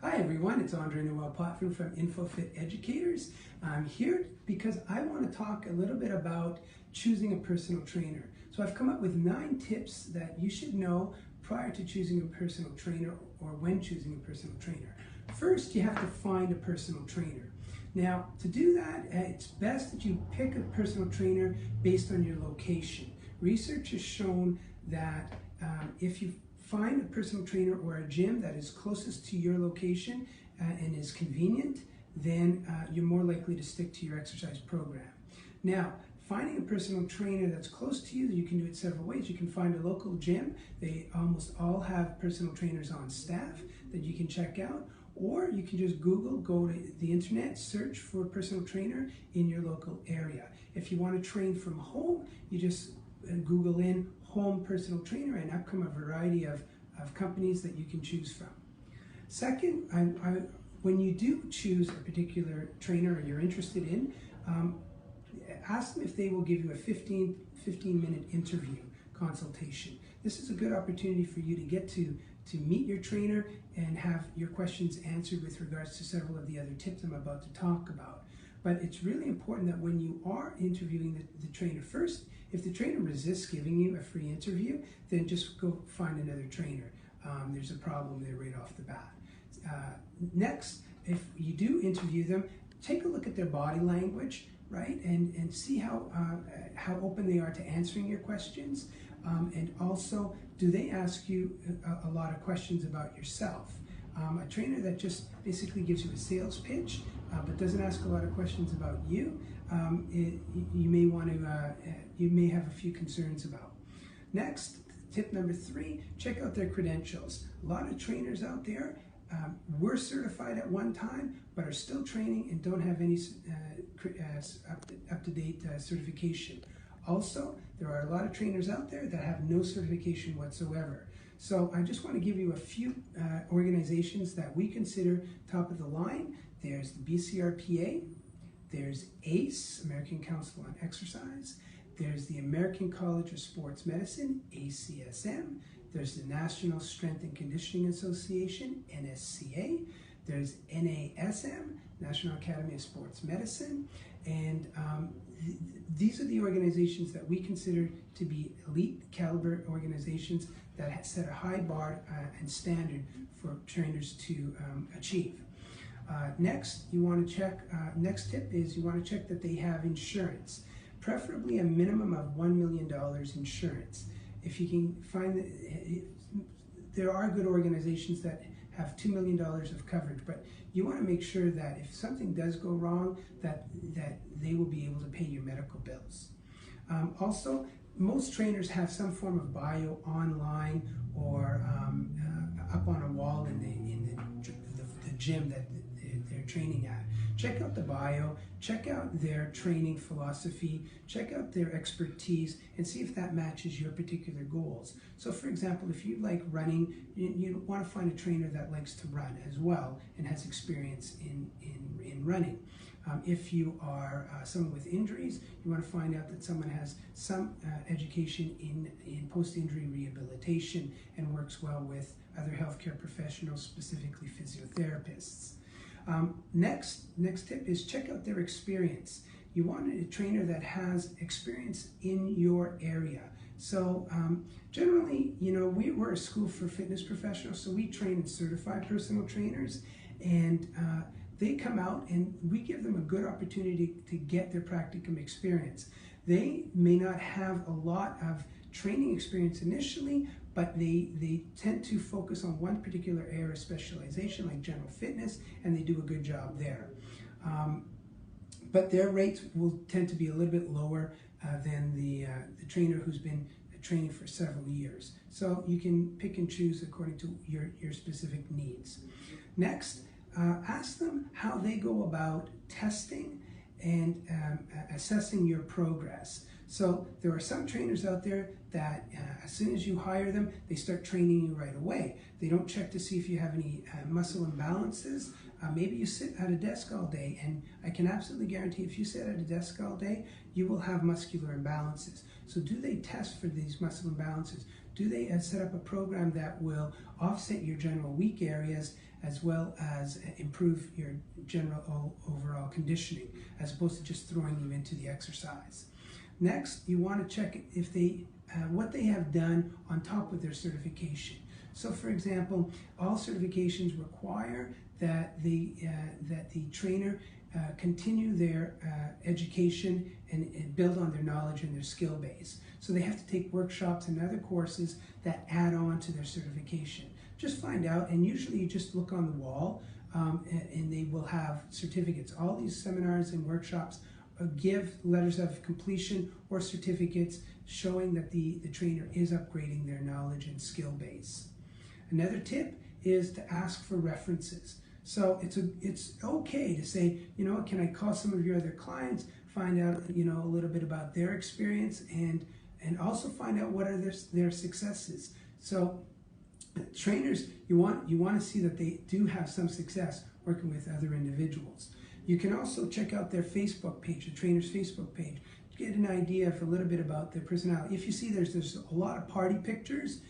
Hi everyone, it's Andre Noel Potvin from InfoFit Educators. I'm here because I want to talk a little bit about choosing a personal trainer. So I've come up with 9 tips that you should know prior to choosing a personal trainer or when choosing a personal trainer. First, you have to find a personal trainer. Now, to do that, it's best that you pick a personal trainer based on your location. Research has shown that if you find a personal trainer or a gym that is closest to your location and is convenient, then you're more likely to stick to your exercise program. Now, finding a personal trainer that's close to you, you can do it several ways. You can find a local gym. They almost all have personal trainers on staff that you can check out. Or you can just Google, go to the internet, search for a personal trainer in your local area. If you want to train from home, you just Google in home personal trainer and up come a variety of companies that you can choose from. Second, when you do choose a particular trainer or you're interested in, ask them if they will give you a 15-minute interview consultation. This is a good opportunity for you to get to meet your trainer and have your questions answered with regards to several of the other tips I'm about to talk about. But it's really important that when you are interviewing the trainer first, if the trainer resists giving you a free interview, then just go find another trainer. There's a problem there right off the bat. Next, if you do interview them, take a look at their body language, right, and see how open they are to answering your questions. And also, do they ask you a lot of questions about yourself? A trainer that just basically gives you a sales pitch but doesn't ask a lot of questions about you, you may have a few concerns about. Next, tip number 3, check out their credentials. A lot of trainers out there were certified at one time but are still training and don't have any up-to-date certification. Also, there are a lot of trainers out there that have no certification whatsoever. So I just want to give you a few organizations that we consider top of the line. There's the BCRPA, there's ACE, American Council on Exercise, there's the American College of Sports Medicine, ACSM, there's the National Strength and Conditioning Association, NSCA, there's NASM, National Academy of Sports Medicine, and these are the organizations that we consider to be elite caliber organizations that set a high bar and standard for trainers to achieve. Next, you want to check, next tip is you want to check that they have insurance, preferably a minimum of $1 million insurance. If you can find that, there are good organizations that have $2 million of coverage, but you want to make sure that if something does go wrong, that they will be able to pay your medical bills. Also, most trainers have some form of bio online or up on a wall in the gym that they're training at. Check out the bio, check out their training philosophy, check out their expertise, and see if that matches your particular goals. So for example, if you like running, you want to find a trainer that likes to run as well and has experience in running. If you are someone with injuries, you want to find out that someone has some education in post-injury rehabilitation and works well with other healthcare professionals, specifically physiotherapists. Next tip is check out their experience. You want a trainer that has experience in your area. So generally, you know, we're a school for fitness professionals, so we train and certify personal trainers, and they come out and we give them a good opportunity to get their practicum experience. They may not have a lot of training experience initially, but they tend to focus on one particular area of specialization like general fitness, and they do a good job there. But their rates will tend to be a little bit lower than the trainer who's been training for several years. So you can pick and choose according to your specific needs. Next, ask them how they go about testing and assessing your progress. So there are some trainers out there that as soon as you hire them, they start training you right away. They don't check to see if you have any muscle imbalances. Maybe you sit at a desk all day, and I can absolutely guarantee if you sit at a desk all day, you will have muscular imbalances. So do they test for these muscle imbalances? Do they set up a program that will offset your general weak areas as well as improve your general overall conditioning, as opposed to just throwing you into the exercise? Next, you want to check if they what they have done on top of their certification. So, for example, all certifications require that the trainer continue their education and build on their knowledge and their skill base. So they have to take workshops and other courses that add on to their certification. Just find out, and usually you just look on the wall and they will have certificates. All these seminars and workshops give letters of completion or certificates showing that the trainer is upgrading their knowledge and skill base. Another tip is to ask for references. So it's okay to say, you know, can I call some of your other clients, find out, you know, a little bit about their experience, and also find out what are their successes. So trainers, you want to see that they do have some success working with other individuals. You can also check out their Facebook page, the trainer's Facebook page, to get an idea of a little bit about their personality. If you see there's a lot of party pictures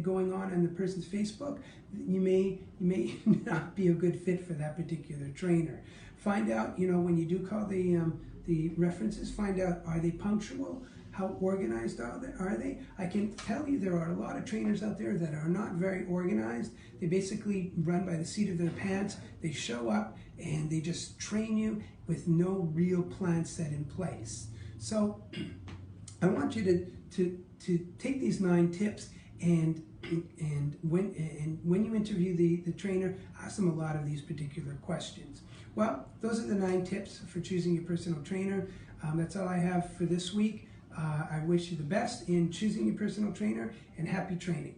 going on the person's Facebook, you may not be a good fit for that particular trainer. Find out, you know, when you do call the references, find out, are they punctual? How organized are they? I can tell you there are a lot of trainers out there that are not very organized. They basically run by the seat of their pants. They show up and they just train you with no real plan set in place. So I want you to take these 9 tips and when you interview the trainer, ask them a lot of these particular questions. Well, those are the 9 tips for choosing your personal trainer. That's all I have for this week. I wish you the best in choosing your personal trainer, and happy training.